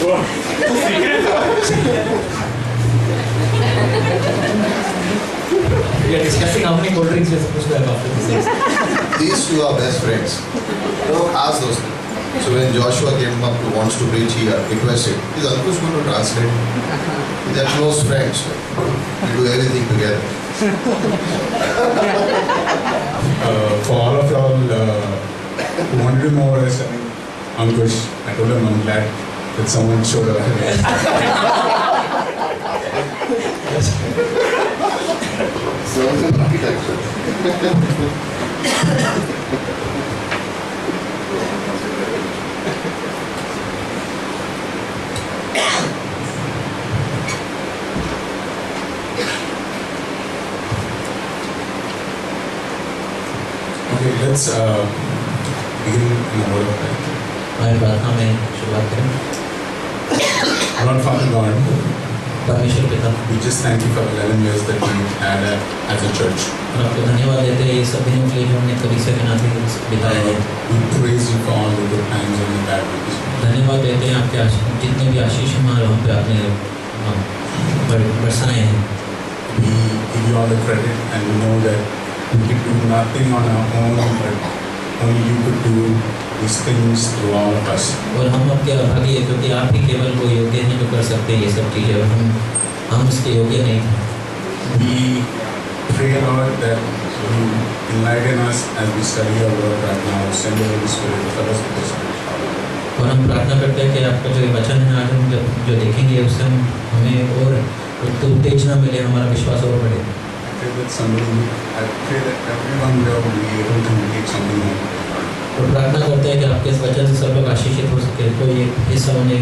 We are discussing how many cold drinks we are supposed to have after this. These two are best friends. Ask those things. So when Joshua came up who wants to preach, he requested, his uncle is going to translate. They are close friends. We do everything together. For all of y'all who wanted to know what I was telling Ankush, I told him I'm glad that someone showed up. So it's an architecture. Okay, let's begin in a word of prayer. हमारे प्रार्थना में शुरुआत करें। Lord Father God, परमेश्वर पिता, we just thank you for the 11 years that we had as a church. और आपको धन्यवाद देते हैं इस दिनों के लिए जो हमने कलीसिया के नाते बिताए हैं। We praise you for all the good times and the bad times. धन्यवाद देते हैं आपके जितने भी आशीष हमारे हम पे आपने बरसाए हैं। We give you all the credit and we know that we could do nothing on our own, but only you could do these things through all of us. और हम आपके आभारी हैं क्योंकि आप ही केवल वो योग्य हैं जो कर सकते हैं ये सब चीज़ें, और हम इसके योग्य नहीं हैं। We pray, Lord, that you enlighten us as we study your word right now. Send the Holy Spirit to fill us with the Spirit. और हम प्रार्थना करते हैं कि आपका जो वचन है आज हम जो देखेंगे उससे हमें और उत्तेजना मिले, हमारा विश्वास और बढ़े। I pray that everyone will be able to take something home. और प्रार्थना करते हैं कि आपके इस वचन से सब लोग आशीषित हो सके, कोई एक हिस्सा उन्हें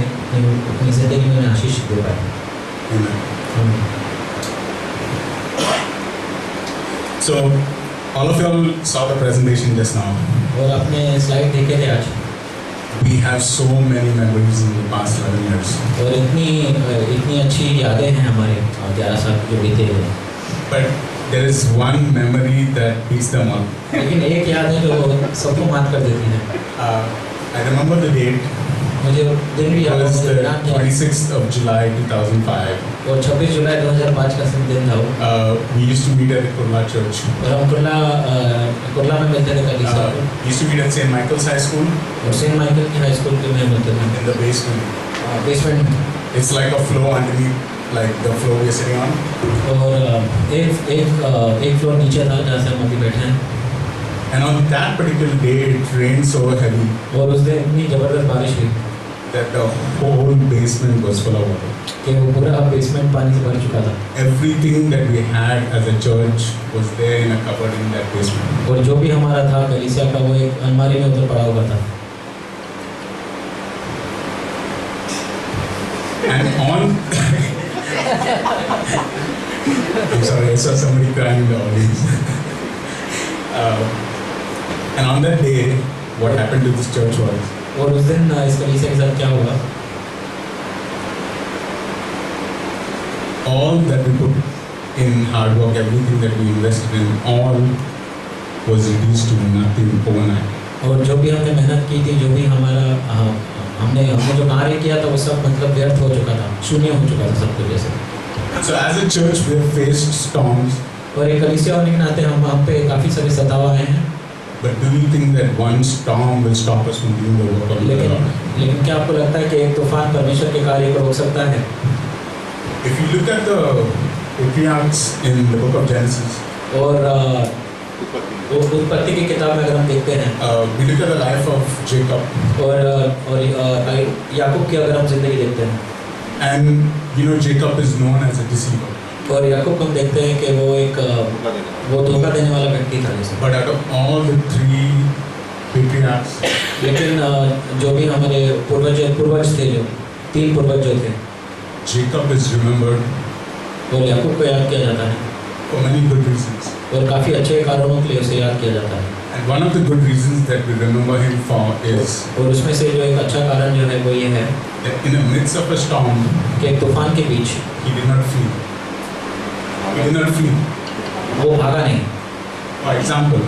अपनी ज़िंदगी में आशीष दे पाए। Amen. So, all of y'all saw the presentation just now. और आपने स्लाइड देखे थे आज। We have so many memories in the past 11 years. और इतनी अच्छी यादें हैं हमारे 11 साल जो बीते हैं। But there is one memory that beats them all. लेकिन एक याद है जो सबको मात कर देती है। I remember the date. मुझे दिन भी It याद was the है, 26th of July 2005. और 26 जुलाई 2005 का दिन था वो। We used to meet at Kurla Church. और हम कुर्ला में मिलते थे कलीसिया को। Used to meet at St. Michael's High School और सेंट माइकल की हाई स्कूल में मिलते थे। in the basement. Basement It's like a floor underneath, like the floor we're sitting on. और एक फ्लोर नीचे था जहाँ से हम अभी बैठे हैं। And on that particular day, it rained so heavy और उस दिन इतनी ज़बरदस्त बारिश हुई that the whole basement was full of water. कि वो पूरा बेसमेंट पानी से भर चुका था। Everything that we had as a church was there in a cupboard in that basement. और जो भी हमारा था कलीसिया का वो एक अलमारी में उधर पड़ा हुआ था। And on I'm sorry, I saw somebody crying in the audience. And on that day, what happened to this church was और उस दिन इस कलीसिया के साथ क्या हुआ? all that we put in hard work, everything that we invested in, all was reduced to nothing overnight. और जो भी हमने मेहनत की थी, जो भी हमारा हमने जो कार्य किया था वो सब मतलब व्यर्थ हो चुका था, शून्य हो चुका था सब कुछ जैसे। So as a church, we have faced storms. और एक कलीसिया होने के नाते हम पे काफ़ी सारे सताव आए हैं। But do you think that one storm will stop us from doing the work of the Lord? लेकिन क्या आपको लगता है कि एक तूफान परमेश्वर के कार्य को रोक सकता है? If you look at the patriarchs in the book of Genesis, और उत्पत्ति की किताब में अगर हम देखते हैं, we look at the life of Jacob, और याकूब की अगर हम जिंदगी देखते हैं, and you know Jacob is known as a deceiver. और याकूब हम देखते हैं कि वो धोखा देने वाला व्यक्ति था जैसे। But out of all the three patriarchs, लेकिन जो भी हमारे पूर्वज थे, जो 3 पूर्वज जो थे, Jacob is remembered और याकूब को याद किया जाता है for many good reasons. और काफ़ी अच्छे कारणों के लिए उसे याद किया जाता है। And one of the good reasons that we remember him for is और उसमें से जो एक अच्छा कारण जो है वो ये है that in the midst of a storm, कि एक तूफान के बीच he did not flee. He did not flee. वो भागा नहीं। For example,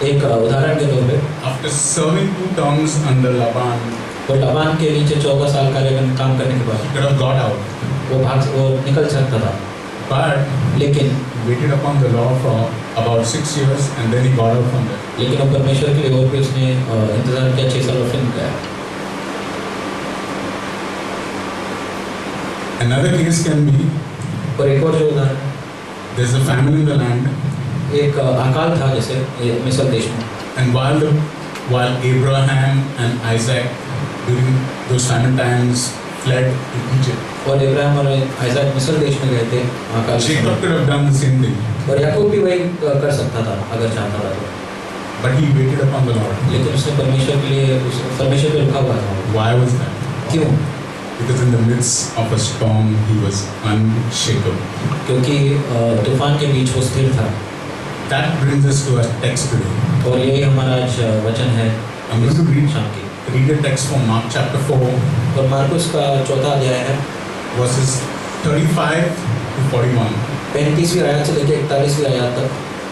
एक उदाहरण के तौर पे a after serving 2 terms under Laban, और लबान के नीचे 14 साल काम करने के बाद he could have got out. वो निकल सकता था, But लेकिन he waited upon the Lord for about 6 years and then he got out from there. लेकिन वो परमेश्वर के लिए और भी उसने इंतजार किया, 6 साल और फिर गया। Another case can be, और एक और जो उदाहरण, there's a famine in the land, एक अकाल था जैसे मिस्र देश में, and while Abraham and Isaac during those famine times fled to Egypt, और इब्राहिम और आइज़ाक मिस्र देश में गए थे अकाल के Jacob समय। could have done the same thing, और याकूब भी वही कर सकता था अगर चाहता था तो, but he waited upon the Lord. लेकिन उसने परमेश्वर के लिए परमेश्वर पे रुका हुआ था। Why was that? क्यों? Because in the midst of a storm, he was unshakable. क्योंकि तूफान के बीच वो स्थिर था। That brings us to our text today. और यही हमारा आज वचन है I'm going to read शाम की। a text from Mark chapter 4, और मार्कुस का 4 अध्याय है, verses 35 to 41. 35वीं आयत से लेकर 41वीं आयत तक,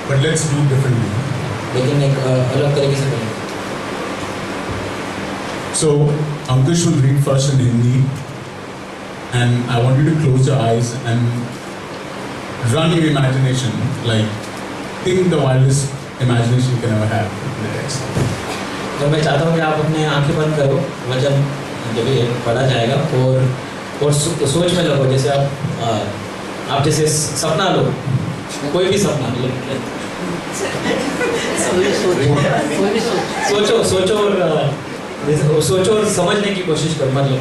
But let's do it differently. लेकिन एक अलग तरीके से करेंगे। So, Ankush will read first in Hindi, and I want you to close your eyes and run your imagination, like think the wildest imagination you can ever have in the text. और मैं चाहता हूँ कि आप अपने आंखें बंद करो, वचन जब ये पढ़ा जाएगा, और सोच में लगो, जैसे आप जैसे सपना लो, कोई भी सपना सोचो और समझने की कोशिश करो, मतलब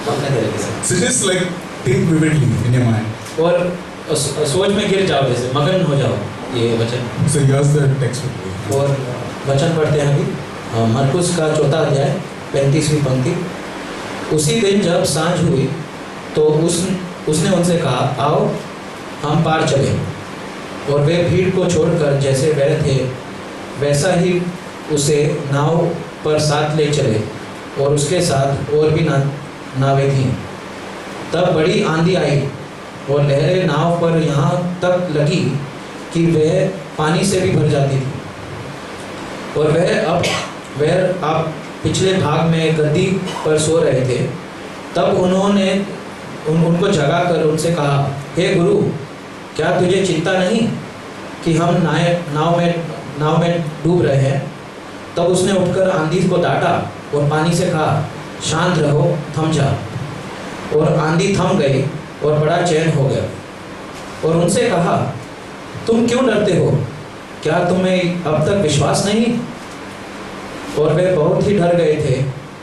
अपने तरीके से। So just like think vividly in your mind. और सोच में गिर जाओ, जैसे मगन हो जाओ ये वचन। So here's the text with me. और वचन पढ़ते हैं अभी, मरकुस का 4 अध्याय 35वीं पंक्ति। उसी दिन जब सांझ हुई तो उसने उनसे कहा, आओ हम पार चले। और वे भीड़ को छोड़कर जैसे वह थे वैसा ही उसे नाव पर साथ ले चले, और उसके साथ और भी नावें थीं। तब बड़ी आंधी आई और लहरें नाव पर यहाँ तक लगी कि वह पानी से भी भर जाती थी। और वह आप पिछले भाग में गद्दी पर सो रहे थे। तब उन्होंने उनको जगा कर उनसे कहा, हे गुरु, क्या तुझे चिंता नहीं कि हम नाव में डूब रहे हैं? तब उसने उठकर आंधी को डांटा और पानी से कहा, शांत रहो, थम जा। और आंधी थम गई और बड़ा चैन हो गया। और उनसे कहा, तुम क्यों डरते हो? क्या तुम्हें अब तक विश्वास नहीं? और वे बहुत ही डर गए थे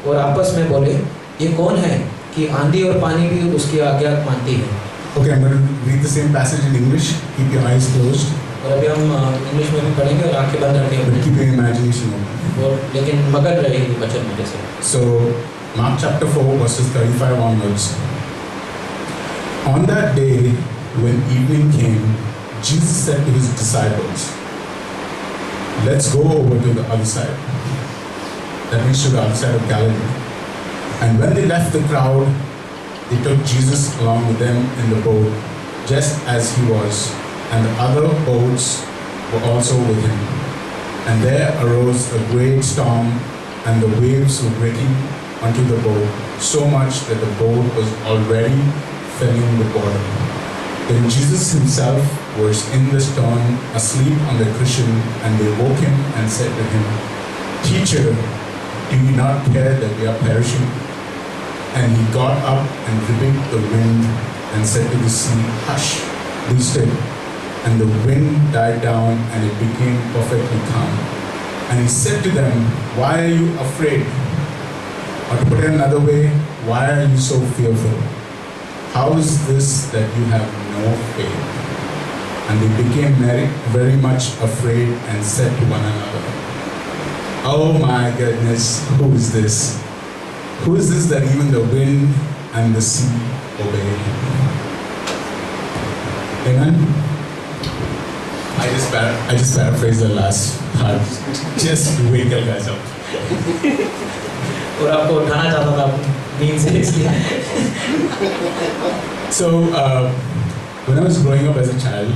और आपस में बोले, ये कौन है कि आंधी और पानी भी उसकी आज्ञा मानती है। Okay, I'm going to read the same passage in English. Keep your eyes closed. और अभी हम इंग्लिश में भी पढ़ेंगे और आंखें बंद But रखेंगे, keep your imagination open. और लेकिन मगन रहेगी वचन में जैसे। So, Mark chapter 4, verses 35 onwards. On that day, when evening came, Jesus said to his disciples, let's go over to the other side. That means to the other side of Galilee. And when they left the crowd, they took Jesus along with them in the boat, just as he was, and the other boats were also with him. And there arose a great storm, and the waves were breaking onto the boat, so much that the boat was already filling with water. Then Jesus himself was in the storm, asleep on the cushion, and they woke him and said to him, Teacher, do you not care that we are perishing? And he got up and rebuked the wind and said to the sea, Hush, be still. And the wind died down and it became perfectly calm. And he said to them, Why are you afraid? Or to put it another way, why are you so fearful? How is this that you have no faith? And they became very much afraid and said to one another, Oh my goodness, who is this? Who is this that even the wind and the sea obey? Amen? I just paraphrased the last part. Just to wake you guys up. और आपको उठाना चाहता था नींद से, इसलिए। So, when I was growing up as a child,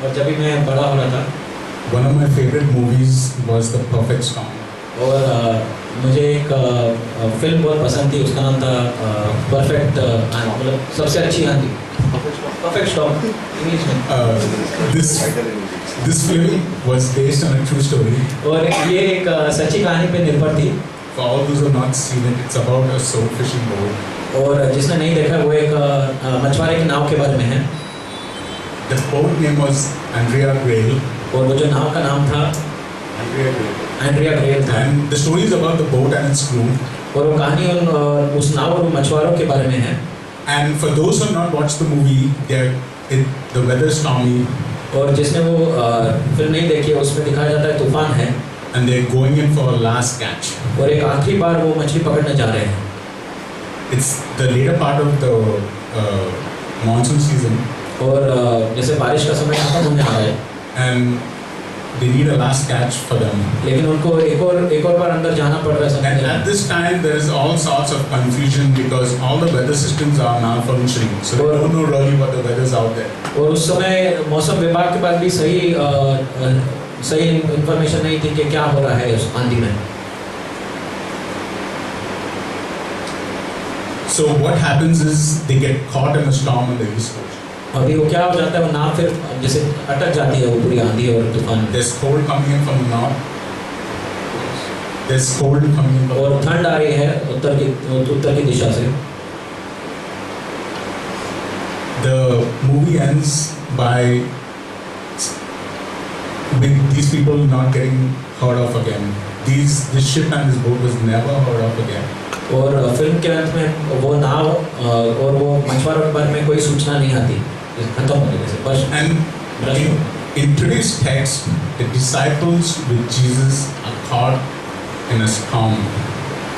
और जब भी मैं बड़ा हो रहा था, one of my favorite movies was The Perfect Storm. और मुझे एक फिल्म बहुत पसंद थी, उसका नाम था परफेक्ट, मतलब सबसे अच्छी आंधी, परफेक्ट स्टॉर्म इंग्लिश में। This film was based on a true story. और ये एक सच्ची कहानी पे निर्भर थी। For all those who have not seen it, it's about a soul fishing boat. और जिसने नहीं देखा वो एक मछुआरे की नाव के बारे में है। The boat name was Andrea Grail. और वो जो नाव का नाम था एंड्रिया ग्रेल था। And the story is about the boat and its crew. और वो कहानी उस नाव और मछुआरों के बारे में है। And for those who have not watched the movie, the weather is stormy. और जिसने वो फिल्म नहीं देखी है उसमें दिखाया जाता है तूफान है। And they're going in for a last catch. और एक आखिरी बार वो मछली पकड़ने जा रहे हैं। It's the later part of the monsoon season. और जैसे बारिश का समय खत्म होने आ रहा है। And they need a last catch for them. लेकिन उनको एक और बार अंदर जाना पड़ रहा है। And at this time there is all sorts of confusion because all the weather systems are malfunctioning. So they don't know really what the weather is out there. और उस समय मौसम विभाग के पास भी सही इंफॉर्मेशन नहीं थी कि क्या हो रहा है उस आंधी में। So what happens is they get caught in a storm on the east coast. अभी वो क्या हो जाता है, वो नाव फिर जैसे अटक जाती है वो पूरी आंधी और तूफान में। There's cold coming in from the north. There's cold coming in from और ठंड आ रही है उत्तर की दिशा से। The movie ends by with these people not getting heard of again. This ship and this boat was never heard of again. और film के अंत में वो नाव और वो मछुआरों के बारे में कोई सूचना नहीं आती, खत्म हो गई बस। And in today's text, the disciples with Jesus are caught in a storm.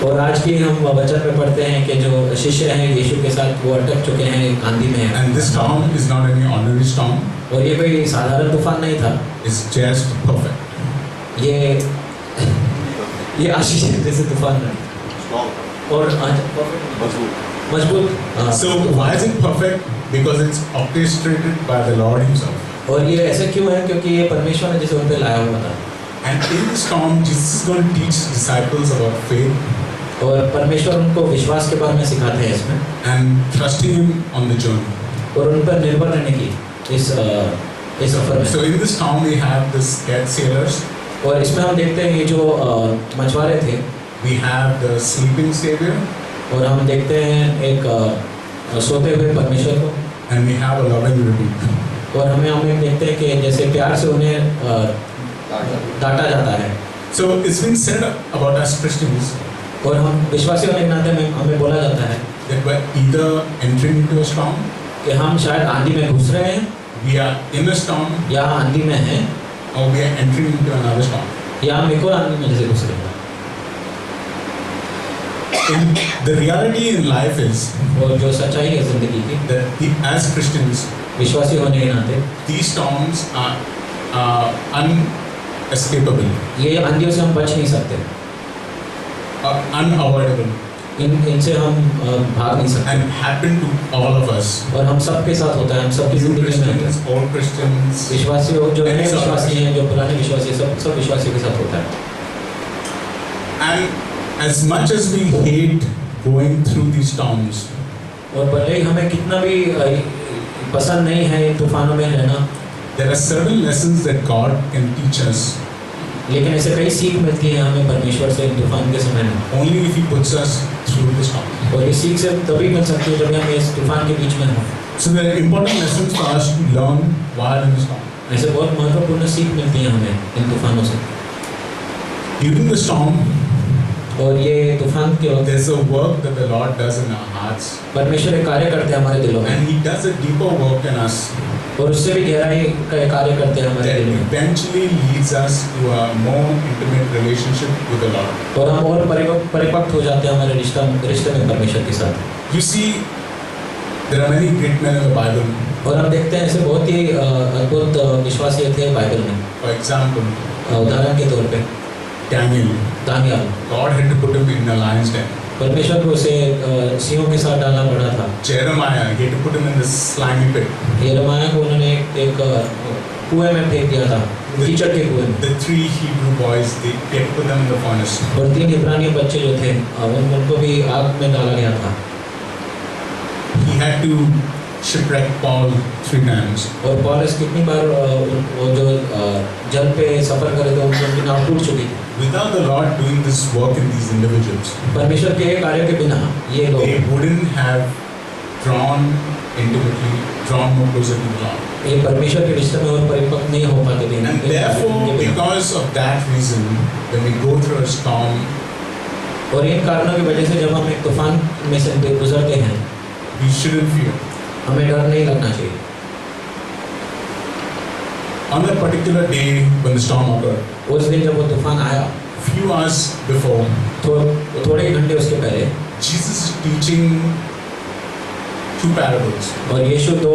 और आज की हम वचन में पढ़ते हैं कि जो शिष्य हैं यीशु के साथ वो अटक चुके हैं आंधी में। And this storm is not any ordinary storm. और ये कोई साधारण तूफान नहीं था। It's just perfect. ये आशीष जैसे तूफान है। और मजबूत। So why is it perfect? Because it's orchestrated by the Lord Himself. और ये ऐसे क्यों है? क्योंकि ये परमेश्वर ने जिसे उन पे लाया हुआ था। And in the storm, Jesus is going to teach disciples about faith. और परमेश्वर उनको विश्वास के बारे में सिखाते हैं इसमें। And trusting Him on the journey. और उन पर निर्भर रहने की इस सफर में। So in this storm we have the scared sailors. और इसमें हम देखते हैं ये जो मछुआरे थे। We have the sleeping Savior. और हम देखते हैं एक सोते हुए परमेश्वर को। And we have a loving rebuke. और हम देखते हैं कि जैसे प्यार से उन्हें डांटा जाता है। So it's been said about us Christians. और हम विश्वासी होने के नाते में हमें बोला जाता है That we're either entering into a storm. कि हम शायद आंधी में घुस रहे हैं। We are in a storm. या आंधी में हैं। Or we are entering into another storm. या हम एक और आंधी में जैसे घुस रहे हैं। The reality in life is और जो सच्चाई है जिंदगी की that as Christians, विश्वासी होने के नाते these storms are unescapable, ये आंधियों से हम बच नहीं सकते, unavoidable, इनसे हम भाग नहीं सकते and happen to all of us. और हम सबके साथ होता है, हम सबकी New जिंदगी में Christians, old Christians, विश्वासी हो, जो नए Any sort of विश्वासी हैं, जो पुराने विश्वासी हैं, सब विश्वासियों के साथ होता है। and as much as we hate going through these storms, और भले ही हमें कितना भी पसंद नहीं है इन तूफानों में रहना, there are certain lessons that God can teach us लेकिन ऐसे कई सीख मिलती है हमें परमेश्वर से इन तूफान के समय में। only if He puts us through the storm. और ये सीख से तभी मिल सकती है जब हम इस तूफान के बीच में हों। So there are important lessons for us to learn while in the storm. ऐसे बहुत महत्वपूर्ण सीख मिलती है हमें इन तूफानों से। During the storm, और ये तूफान के वक्त there's a work that the Lord does in our hearts, परमेश्वर एक कार्य करते हैं हमारे दिलों में, and He does a deeper work in us और उससे भी गहराई का कार्य करते हैं हमारे that दिलों में, eventually leads us to a more intimate relationship with the Lord. और हम और परिपक्व हो जाते हैं हमारे रिश्ते में परमेश्वर के साथ। You see, there are many great men in the Bible. और हम देखते हैं ऐसे बहुत ही अद्भुत विश्वासी थे बाइबल में। For example, उदाहरण के तौर पे Daniel. Daniyal, God had to put him in a lion's den. परमेश्वर को उसे सिंहों के साथ डालना पड़ा था। Jeremiah, he had to put him in this slimy pit. यिर्मयाह को उन्होंने एक कुएं में फेंक दिया था। कीचड़ के कुएं में। The 3 Hebrew boys, they put them in the furnace. और 3 इब्रानी बच्चे जो थे उनको भी आग में डाला गया था। He had to shipwreck Paul 3 times. और पौलुस कितनी बार वो जो जल पे सफर करे थे उनकी नाव टूट चुकी थी। Without the Lord doing this work in these individuals, परमेश्वर के कार्य के बिना ये लोग they wouldn't have drawn more closer to the Lord. ये परमेश्वर के रिश्ते में और परिपक्व नहीं हो पाते थे। And therefore, because of that reason, when we go through a storm, और इन कारणों की वजह से जब हम एक तूफान में से गुजरते हैं, we shouldn't fear. हमें डर नहीं लगना चाहिए। On that particular day when the storm occurred, उस दिन जब वो तूफान आया, few hours before, थोड़े ही घंटे उसके पहले Jesus is teaching 2 parables. और यीशु दो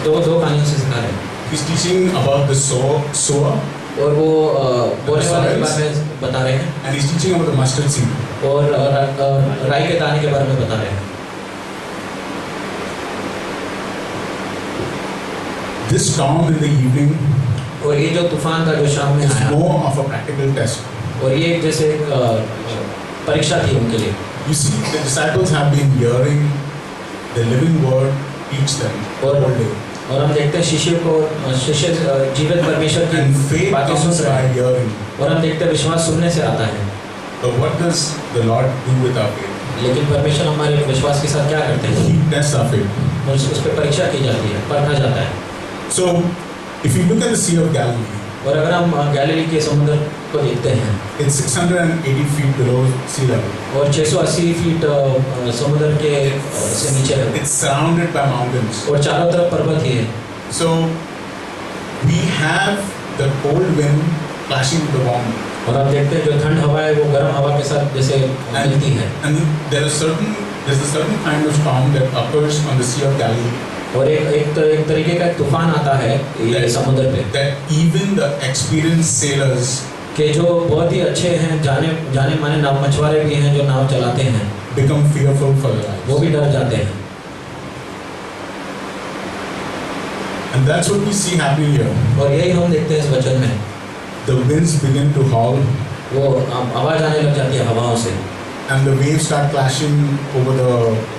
कहानियों से सिखा रहे हैं। He's teaching about the sower, और वो बोने वाले के बारे में बता रहे हैं and he's teaching about the mustard seed. और राई के दाने के बारे में बता रहे हैं। This storm in the evening और ये जो तूफान का जो शाम में is आया more of a practical test. और ये जैसे परीक्षा थी उनके लिए। You see, the disciples have been hearing the living word teach them और all day. और हम देखते हैं शिष्य जीवित परमेश्वर And की faith बातें comes सुन रहे by हैं hearing. और हम देखते हैं विश्वास सुनने से आता है। But what does the Lord do with our faith? लेकिन परमेश्वर हमारे विश्वास के साथ क्या करते हैं? He tests our faith. उस पर परीक्षा की जाती है, परखा जाता है। So, if you look at the Sea of Galilee, और अगर हम गैलीली के समुद्र को देखते हैं, it's 680 feet below sea level. और 680 फीट समुद्र के से नीचे है It's surrounded by mountains. और चारों तरफ पर्वत ही है। So, we have the cold wind clashing with the warm wind. और आप देखते हैं जो ठंड हवा है वो गर्म हवा के साथ जैसे मिलती है। And there's a certain kind of storm that occurs on the Sea of Galilee. और एक तरीके का तूफान आता है ये समुद्र पे, That even the experienced sailors कि जो बहुत ही अच्छे हैं, जाने माने नाव मछुआरे भी हैं जो नाव चलाते हैं, become fearful for their lives. वो भी डर जाते हैं। And that's what we see happening here. और यही हम देखते हैं इस वचन में, The winds begin to howl वो आवाज आने लग जाती है हवाओं से, and the waves start clashing over the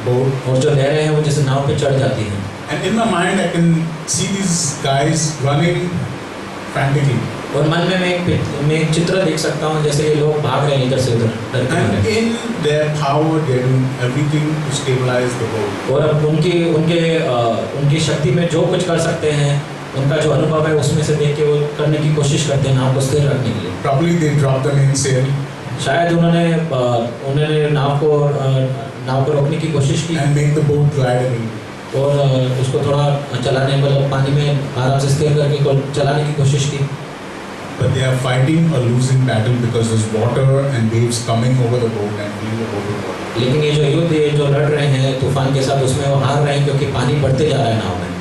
boat. और जो लहरें हैं वो जैसे नाव पे चढ़ जाती हैं। And in my mind, I can see these guys running frantically. और मन में मैं एक चित्र देख सकता हूँ जैसे ये लोग भाग रहे हैं इधर से उधर डर के And मारे। in their power, they're doing everything to stabilize the boat. और अब उनकी शक्ति में जो कुछ कर सकते हैं, उनका जो अनुभव है उसमें से देख के वो करने की कोशिश करते हैं नाव को स्थिर रखने के लिए। Probably they drop the mainsail शायद उन्होंने नाव को रोकने की कोशिश की and make the boat glide a little. और उसको थोड़ा चलाने मतलब पानी में आराम से स्थिर करके चलाने की कोशिश की। But they are fighting a losing battle because there's water and waves coming over the boat and filling the boat with water. लेकिन ये जो युद्ध ये जो लड़ रहे हैं तूफान के साथ, उसमें वो हार रहे हैं क्योंकि पानी बढ़ते जा रहा है नाव में।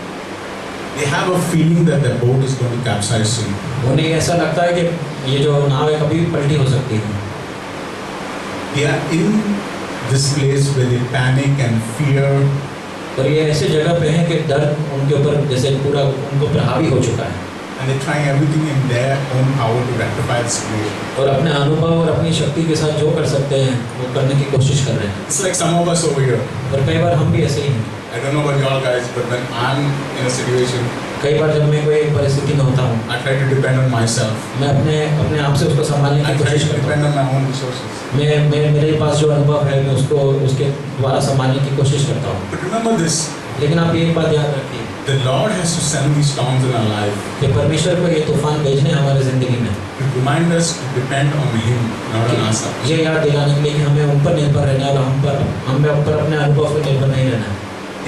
They have a feeling that their boat is going to capsize soon. उन्हें ऐसा लगता है कि ये जो नाव है कभी भी पलटी हो सकती है। They are in this place where they panic and fear. और ये ऐसे जगह पे हैं कि डर उनके ऊपर जैसे पूरा उनको ऊपर हावी हो चुका है। And they're trying everything in their own power to rectify the situation. और अपने अनुभव और अपनी शक्ति के साथ जो कर सकते हैं वो करने की कोशिश कर रहे हैं। It's like some of us over here. और कई बार हम भी ऐसे ही हैं। I don't know about y'all guys, but when I'm in a situation, कई बार जब मैं कोई परिस्थिति में होता हूँ, I try to depend on myself. मैं अपने आप से उसको संभालने I की try कोशिश to करता depend on my own resources. हूँ। मेरे पास जो अनुभव है मैं उसके द्वारा संभालने की कोशिश करता हूँ। But remember this, लेकिन आप एक बात याद रखिए the Lord has to send these storms in our life कि परमेश्वर को ये तूफान भेजने हमारे ज़िंदगी में, to remind us to depend on Him, not on ourselves. ये याद दिलाने के लिए कि हमें उन पर निर्भर रहना है और हमें ऊपर अपने अनुभव पर निर्भर नहीं रहना है।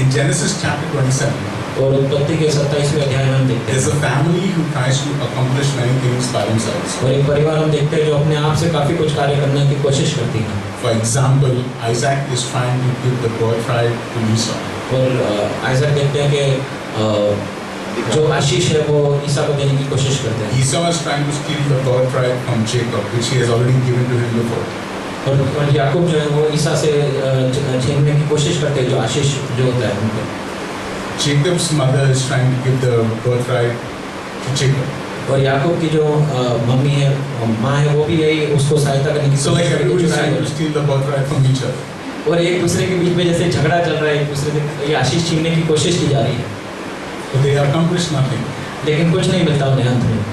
In Genesis chapter 27, और उत्पत्ति के 27वें अध्याय में हम देखते there's हैं a family who tries to accomplish many things by themselves. और एक परिवार हम देखते हैं जो अपने आप से काफ़ी कुछ कार्य करने की कोशिश करती है। For example, Isaac is trying to give the birthright to Esau. और आइजक देखते हैं कि जो आशीष है वो ईसा को देने की कोशिश करते हैं Esau is trying to steal the birthright from Jacob, which he has already given to him before. और याकूब जो है वो ईसा से छीनने की कोशिश करते हैं जो आशीष जो होता है उनको। Jacob's mother is trying to give the birthright to Jacob. और याकूब की जो मम्मी है, माँ है, वो भी यही उसको सहायता करने की So like कोशिश कर रही everybody is है, trying to steal the birthright from each other. और एक दूसरे के बीच में जैसे झगड़ा चल रहा है, एक दूसरे से ये आशीष छीनने की कोशिश की जा रही है, But they accomplish nothing लेकिन कुछ नहीं मिलता उन्हें अंत में।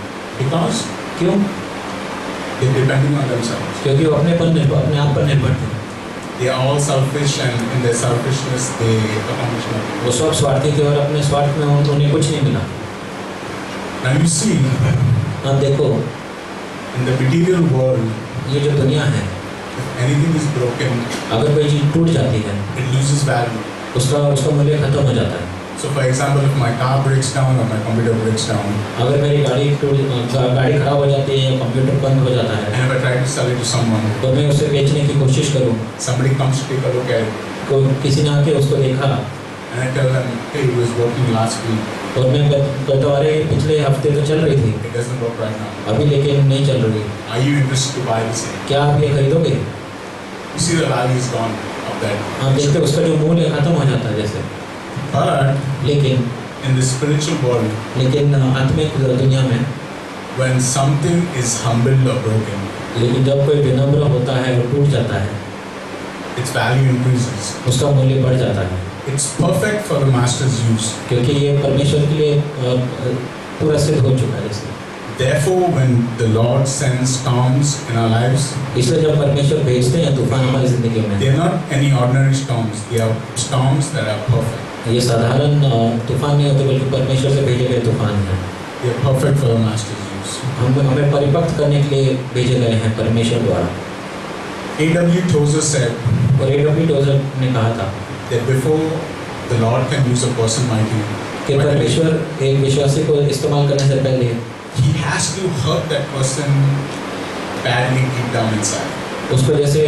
because क्यों? they're depending on themselves. क्योंकि वो अपने आप पर निर्भर थे। They are all selfish, and in their selfishness they accomplish nothing. वो सब स्वार्थी थे और अपने स्वार्थ में उन्हें कुछ नहीं मिला। Now you see, अब देखो, in the material world, ये जो दुनिया है, if anything is broken, अगर कोई चीज़ टूट जाती है, it loses value. उसका मूल्य खत्म हो जाता है। So for example, if my car breaks down or my computer breaks down, अगर मेरी गाड़ी खराब हो जाती है या कंप्यूटर बंद हो जाता है and if I try to sell it to someone, तो मैं उसे बेचने की कोशिश करूँ, somebody comes to take a look at it, तो किसी ने आके उसको देखा and I tell them, hey, it was working last week, और मैं कहता अरे पिछले हफ्ते तो चल रही थी, it doesn't work right now. अभी लेकिन नहीं चल रही, Are you interested to buy this? क्या आप ये खरीदोगे? You see the value is gone of that. आप देखते हो उसका जो मूल्य खत्म हो जाता है जैसे। But लेकिन in the spiritual world, आत्मिक दुनिया में, when something is humbled or broken, लेकिन जब कोई विनम्र होता है और टूट जाता है, its value increases. उसका मूल्य बढ़ जाता है, It's perfect for the master's use. क्योंकि ये परमेश्वर के लिए पूरा सिद्ध हो चुका है जैसे। Therefore, when the Lord sends storms in our lives, इसलिए जब परमेश्वर भेजते हैं तूफान हमारी जिंदगी में, they are not any ordinary storms. They are storms that are perfect. ये साधारण तूफान नहीं होते बल्कि परमेश्वर से भेजे गए तूफान हैं। They are perfect for the master's use. हमें परिपक्व करने के लिए भेजे गए हैं परमेश्वर द्वारा। A.W. Tozer said और A.W. टोजर ने कहा था that before the Lord can use a person mightily, कि परमेश्वर एक विश्वासी को इस्तेमाल करने से पहले He has to hurt that person badly deep down inside. उसको जैसे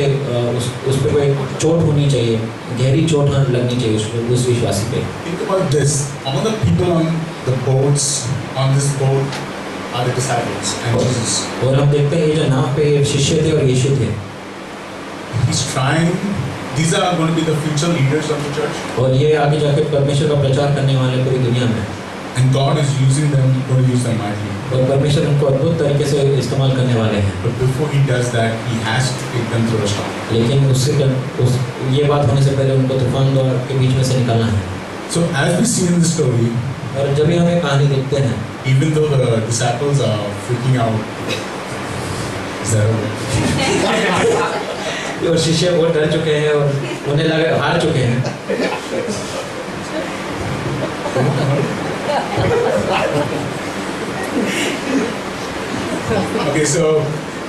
उस पर कोई चोट होनी चाहिए, गहरी चोट लगनी चाहिए उस विश्वासी पे। Think about this. All the people on the boats, on this boat, are the disciples and Jesus. और हम देखते हैं ये जो नाव पे शिष्य थे और यीशु थे, He's trying. These are going to be the future leaders of the church. और ये आगे जाके परमेश्वर का प्रचार करने वाले पूरी दुनिया में, And God is using them, going to use them mightily. और परमेश्वर उनको अद्भुत तरीके से इस्तेमाल करने वाले हैं। But before He does that, He has to take them through a storm. लेकिन ये बात होने से पहले उनको तूफान के बीच में से निकालना है। So as we see in the story, और जब भी हमें कहानी देखते हैं, even though the disciples are freaking out, is that okay? और शिष्य वो डर चुके हैं और उन्हें लगे हार चुके हैं। Okay, so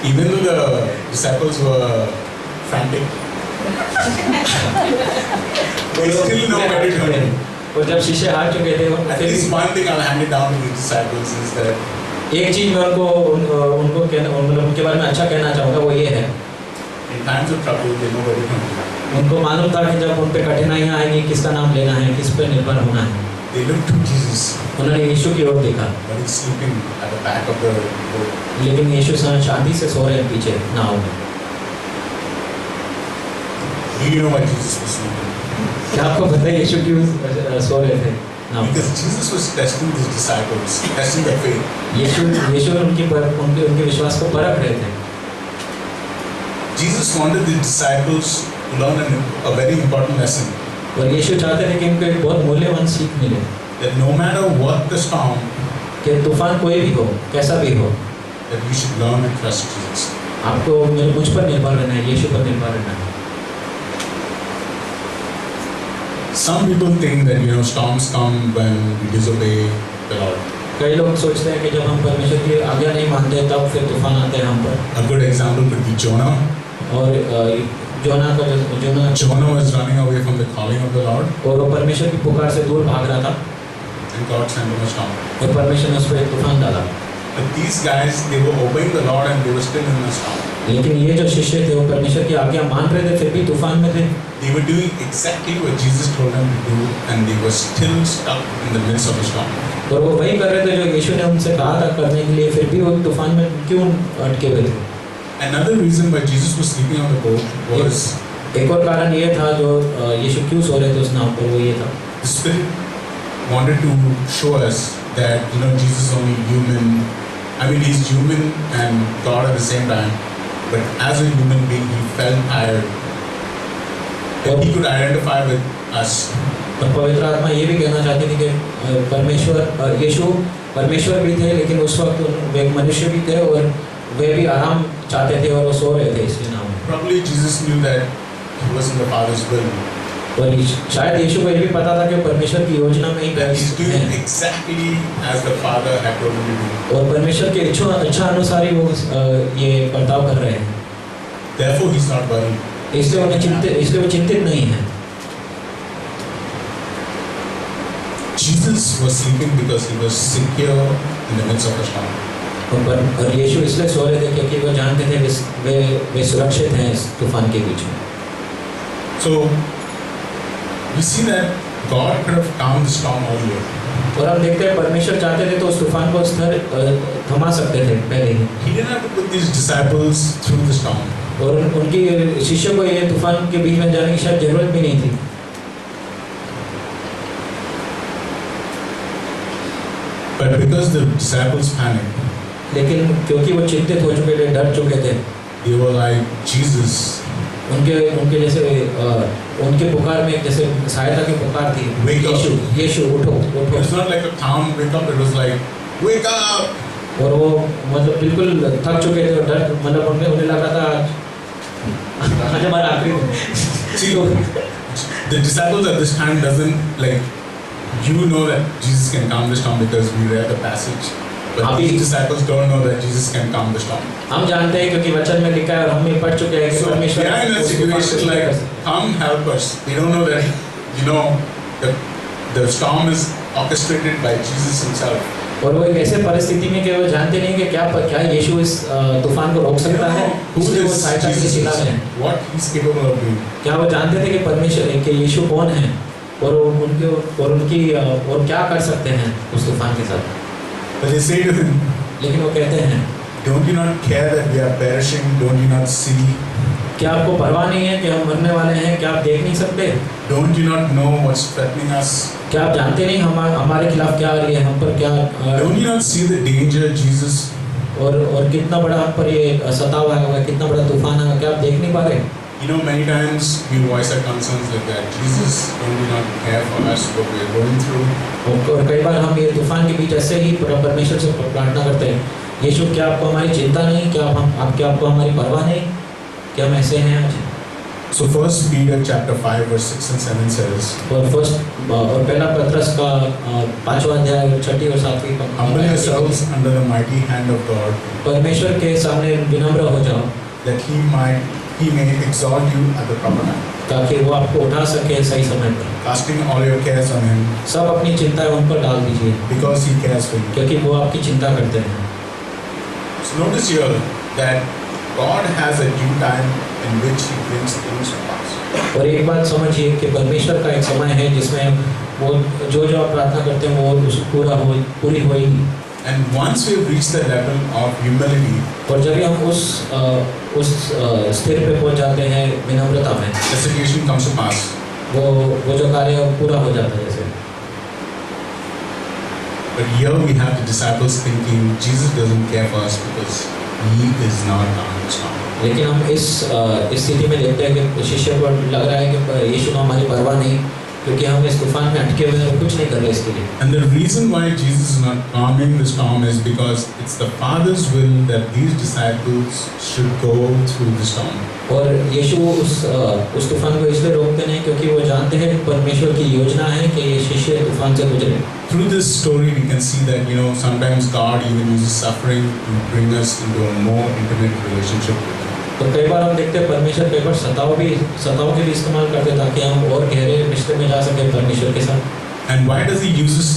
even though the disciples were frantic, they still know where to turn. और जब शिष्य हार चुके थे, At least one thing I'll hand it down to the disciples is that एक चीज मैं उनको कहना, उनके बारे में अच्छा कहना चाहूँगा, वो ये है, in times of trouble, they know where to turn. उनको मालूम था कि जब उन पे कठिनाइयाँ आएंगी किसका नाम लेना है, किस पे निर्भर होना है। They looked to Jesus, उन्होंने यीशु की ओर देखा, but he's sleeping at the back of the boat. लेकिन यीशु शांति से सो रहे हैं पीछे नाव में। Do you know why Jesus was sleeping? क्या आपको पता है यीशु क्यों सो रहे थे नाव में? Because Jesus was testing his disciples, testing their faith. यीशु उनके विश्वास को परख रहे थे। Jesus wanted the disciples to learn a very important lesson. और यीशु चाहते थे कि उनको एक बहुत मूल्यवान सीख मिले, That no matter what the storm, कि तूफान कोई भी हो, कैसा भी हो, that we should learn and trust Jesus. आपको मुझ पर निर्भर रहना है, यीशु पर निर्भर रहना है। Some people think that storms come when we disobey the Lord. कई लोग सोचते हैं कि जब हम परमेश्वर की आज्ञा नहीं मानते तब फिर तूफान आते हैं हम पर। A good example could be Jonah. और Jonah was running away from the calling of the Lord, और वो परमेश्वर की पुकार से दूर भाग रहा था and God sent him a storm. और परमेश्वर ने उस पर एक तूफान डाला। But these guys, they were obeying the Lord and they were still in the storm. लेकिन ये जो शिष्य थे वो परमेश्वर की आज्ञा मान रहे थे, फिर भी तूफान में थे। They were doing exactly what Jesus told them to do, and they were still stuck in the midst of the storm. और वो वही कर रहे थे जो यीशु ने उनसे कहा था करने के लिए, फिर भी वो तूफान में क्यों अटके हुए थे? Another reason why Jesus was sleeping on the boat was एक और कारण ये था जो यीशु क्यों सो रहे थे उस नाव पर, वो ये था the Spirit wanted to show us that, you know, Jesus is only human. I mean, he's human and God at the same time. But as a human being, he felt tired. And he could identify with us. और पवित्र आत्मा ये भी कहना चाहती थी कि यीशु परमेश्वर भी थे, लेकिन उस वक्त वे एक मनुष्य भी थे और वे भी आराम चाहते थे और वो सो रहे थे इसके नाम। Probably Jesus knew that he was in the Father's will. और शायद यीशु को ये भी पता था कि परमेश्वर की योजना में ही That he's doing exactly as the Father had told him to do. और परमेश्वर के इच्छा अनुसार ही वो ये बर्ताव कर रहे हैं। Therefore, he's not worried. इसलिए वो चिंतित नहीं है। Jesus was sleeping because he was secure in the midst of the storm. और यीशु इसलिए सो रहे थे क्योंकि वो जानते थे वे सुरक्षित हैं इस तूफान के बीच में। So we see that God could have calmed the storm earlier. और हम देखते हैं परमेश्वर चाहते थे तो उस तूफान को स्थिर थमा सकते थे पहले ही। He didn't have to put these disciples through the storm. और उनकी शिष्यों को ये तूफान के बीच में जाने की शायद जरूरत भी नहीं थी। But because the disciples panicked, लेकिन क्योंकि वो चिंतित हो चुके थे, डर चुके थे, they were like, Jesus, उनके जैसे उनके पुकार में जैसे सहायता की पुकार थी, Wake up. यीशु उठो it was not like a calm wake up, it was like, wake up! और वो मतलब बिल्कुल थक चुके थे और डर मतलब उन्हें लगा था आज हमारा आखिरी। See, the disciples at this time doesn't like, you know that Jesus can calm the storm because we read the passage. But these disciples don't know that Jesus can calm the storm. हम जानते हैं क्योंकि वचन में लिखा है और हम ये पढ़ चुके हैं कि So परमेश्वर they are in a situation like, come help us. They don't know that, you know, the storm is orchestrated by Jesus himself. और वो एक ऐसे परिस्थिति में कि वो जानते नहीं कि क्या यीशु इस तूफान को रोक सकता है, Who इसलिए वो is सहायता की शिला में है। Jesus? What he's capable of doing. क्या वो जानते थे कि परमेश्वर कि यीशु कौन है और उनकी और क्या कर सकते हैं उस तूफान के साथ। But they say to him, लेकिन वो कहते हैं, don't you not care that we are perishing? Don't you not see? क्या आपको परवाह नहीं है कि हम मरने वाले हैं? क्या आप देख नहीं सकते? Don't you not know what's threatening us? क्या आप जानते नहीं हमारे खिलाफ क्या आ रही है, हम पर क्या Don't you not see the danger, Jesus? और कितना बड़ा हम पर ये सताव आया हुआ है, कितना बड़ा तूफान आया, क्या आप देख नहीं पा रहे? You know, many times we voice our concerns like that. Jesus, don't you not care for us, what we are going through? और कई बार हम ये तूफान के बीच ऐसे ही परमेश्वर से प्रार्थना करते हैं, यीशु क्या आपको हमारी चिंता नहीं, क्या आपको हमारी परवाह नहीं, क्या हम ऐसे हैं आज? So First Peter chapter 5 verse 6 and 7 says, और पहला पत्रस का 5वां अध्याय 6 और 7वीं humble yourselves under the mighty hand of God, परमेश्वर के सामने विनम्र हो जाओ, that he may exalt you at the proper time, ताकि वो आपको उठा सके सही समय पर। casting all your cares on him, सब अपनी चिंताएं उन पर डाल दीजिए, because he cares for you. क्योंकि वो आपकी चिंता करते हैं। So notice here that God has a due time in which he brings things to pass. और एक बात समझिए कि परमेश्वर का एक समय है जिसमें वो जो आप प्रार्थना करते हैं वो पूरी होगी। And once we have reached the level of humility, और जब हम उस स्थिर पे पहुंच जाते हैं विनम्रता में, the situation comes to pass. वो जो कार्य पूरा हो जाता है जैसे। But here we have the disciples thinking Jesus doesn't care for us because he is not calm the storm. लेकिन हम इस स्थिति में देखते हैं कि शिष्य को लग रहा है कि यीशु को हमारी परवाह नहीं, क्योंकि हम इस तूफान में अटके हुए हैं और कुछ नहीं कर रहे इसके लिए। And the reason why Jesus is not calming the storm is because it's the Father's will that these disciples should go through the storm. और यीशु उस तूफान को इसलिए रोकते नहीं क्योंकि वो जानते हैं कि परमेश्वर की योजना है कि ये शिष्य तूफान से गुजरे। Through this story we can see that, you know, sometimes God even uses suffering to bring us into a more intimate relationship with him. तो कई बार हम देखते हैं परमेश्वर कई बार सताव के भी इस्तेमाल करते हैं ताकि हम और गहरे रिश्ते में जा सके परमेश्वर के साथ। And why does he uses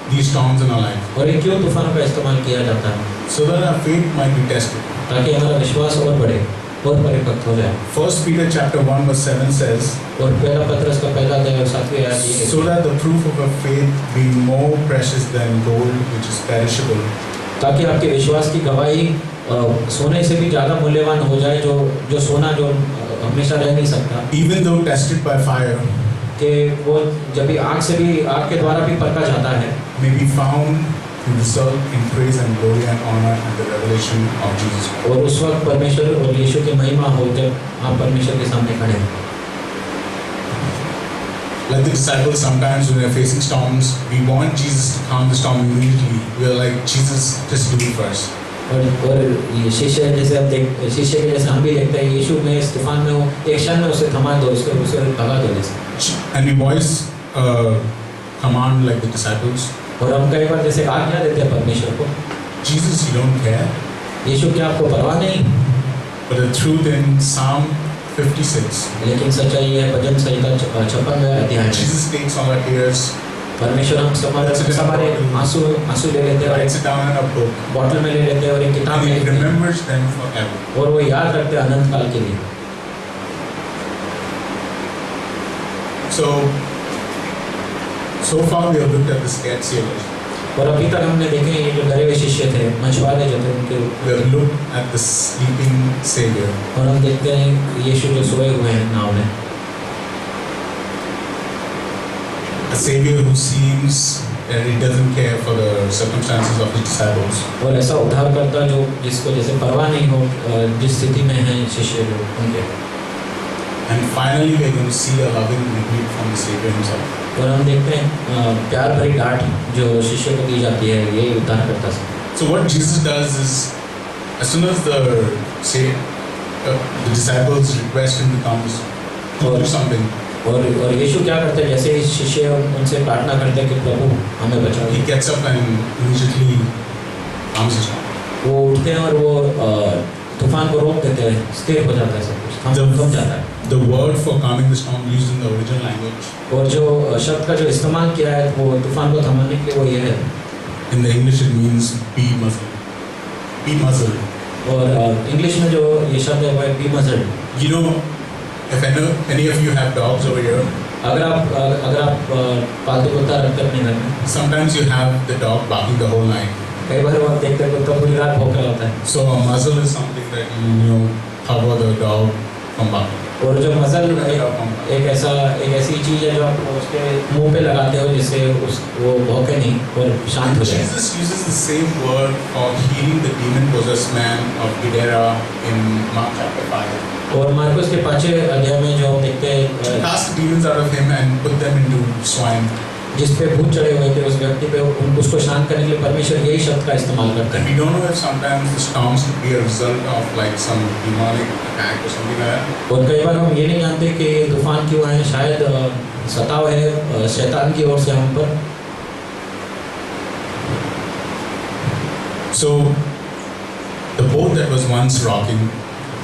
these storms in our life? और ये क्यों तूफानों का इस्तेमाल किया जाता है? So that our faith might be tested. ताकि हमारा विश्वास और बढ़े और परिपक्व हो जाए। First Peter chapter 1 verse 7 says, और पहला पत्रस का पहला अध्याय और 7वीं आयत ये so that the proof of our faith be more precious than gold which is perishable, ताकि आपके विश्वास की गवाही सोने से भी ज़्यादा मूल्यवान हो जाए, जो सोना जो हमेशा रह नहीं सकता, even though tested by fire, कि वो जब भी आग के द्वारा भी परखा जाता है, may be found to result in praise and glory and honor and the revelation of Jesus Christ. और उस वक्त परमेश्वर और यीशु की महिमा हो जब आप परमेश्वर के सामने खड़े हैं। Like the disciples, sometimes when we're facing storms, we want Jesus to calm the storm immediately. We're like, Jesus, just do it first. और ये शिष्य जैसे शिष्य के जैसे हम भी देखते हैं, यीशु में इस तूफान में हो एक क्षण में उसे थमा दो, उसे भगा दो जैसे। And we voice command like the disciples. और हम कई बार जैसे आज्ञा देते हैं परमेश्वर को, Jesus, you don't care. यीशु क्या आपको परवाह नहीं? But the truth in Psalm 56, लेकिन सच्चाई है भजन संहिता 56वें अध्याय में Jesus takes all our tears, परमेश्वर हम हमारे आंसू ले लेते हैं और writes it down in a book, bottle में ले लेते हैं और एक किताब and में He लिखते हैं remembers them forever. और वो याद रखते हैं अनंत काल के लिए। So far we have looked at the scared sailors. और अभी तक हमने देखे ये जो डरे हुए शिष्य थे, मछुआरे जो थे उनके, We have looked at the sleeping Savior. और हम देखते हैं यीशु जो सोए हुए हैं नाव में, A Savior who seems that He doesn't care for the circumstances of His disciples. और ऐसा उद्धारकर्ता जो जिसको जैसे परवाह नहीं हो जिस स्थिति में हैं शिष्य जो उनके। And finally we are going to see a loving rebuke from the Savior Himself. और हम देखते हैं प्यार भरी डांट जो शिष्य को दी जाती है ये उद्धारकर्ता से। So what Jesus does is, as soon as the disciples request Him to come to do something, और यीशु क्या करते हैं, जैसे ही शिष्य उनसे प्रार्थना करते हैं कि प्रभु हमें बचाओ, He gets up and immediately calms the storm. वो उठते हैं और वो तूफान को रोक देते हैं, स्थिर हो जाता है सब कुछ, थम जाता है। The word for calming the storm used in the original language, और जो शब्द का जो इस्तेमाल किया है वो तूफान को थमाने के लिए वो ये है, in the English it means be muzzled. Be muzzled. और इंग्लिश में जो ये शब्द है वो है B मज़ल्ड। You know, if any of you have dogs over here, अगर आप पालतू कुत्ता रखते अपने घर में, sometimes you have the dog barking the whole night. कई बार वो आप देखते हैं कुत्ता पूरी रात भौंकता रहता है। So a muzzle is something that you cover the dog from barking. और जो मज़ल एक ऐसी चीज़ है जो आप उसके मुंह पे लगाते हो जिससे वो भौंके नहीं और शांत हो जाए। Jesus uses the same word for healing the demon-possessed man of Gadara in Mark chapter 5. और मार्कुस के 5वें अध्याय में जो हम देखते हैं Cast demons out of him and put them into swine. जिस पे भूत चढ़े हुए थे उस व्यक्ति पे उसको शांत करने के लिए परमेश्वर यही शब्द का इस्तेमाल करता And है। we don't know if sometimes the storms could be a result of like some demonic attack or something like that. और कई बार हम ये नहीं जानते कि तूफान क्यों आए, शायद सताव है शैतान की ओर से हम पर। So the boat that was once rocking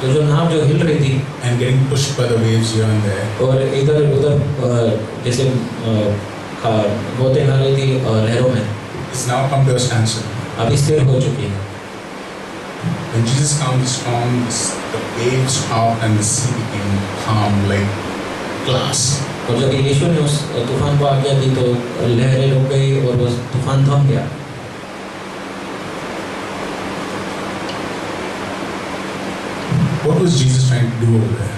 तो जो नाव जो हिल रही थी and getting pushed by the waves here and there, और इधर उधर जैसे गोते खा रही थी लहरों में, is now come to a standstill. अभी स्थिर हो चुकी है। When Jesus calmed the storm, the waves stopped and the sea became calm like glass. और जब यीशु ने उस तूफान को आज्ञा दी तो लहरें रुक गई और वो तूफान थम गया। What was Jesus trying to do over there?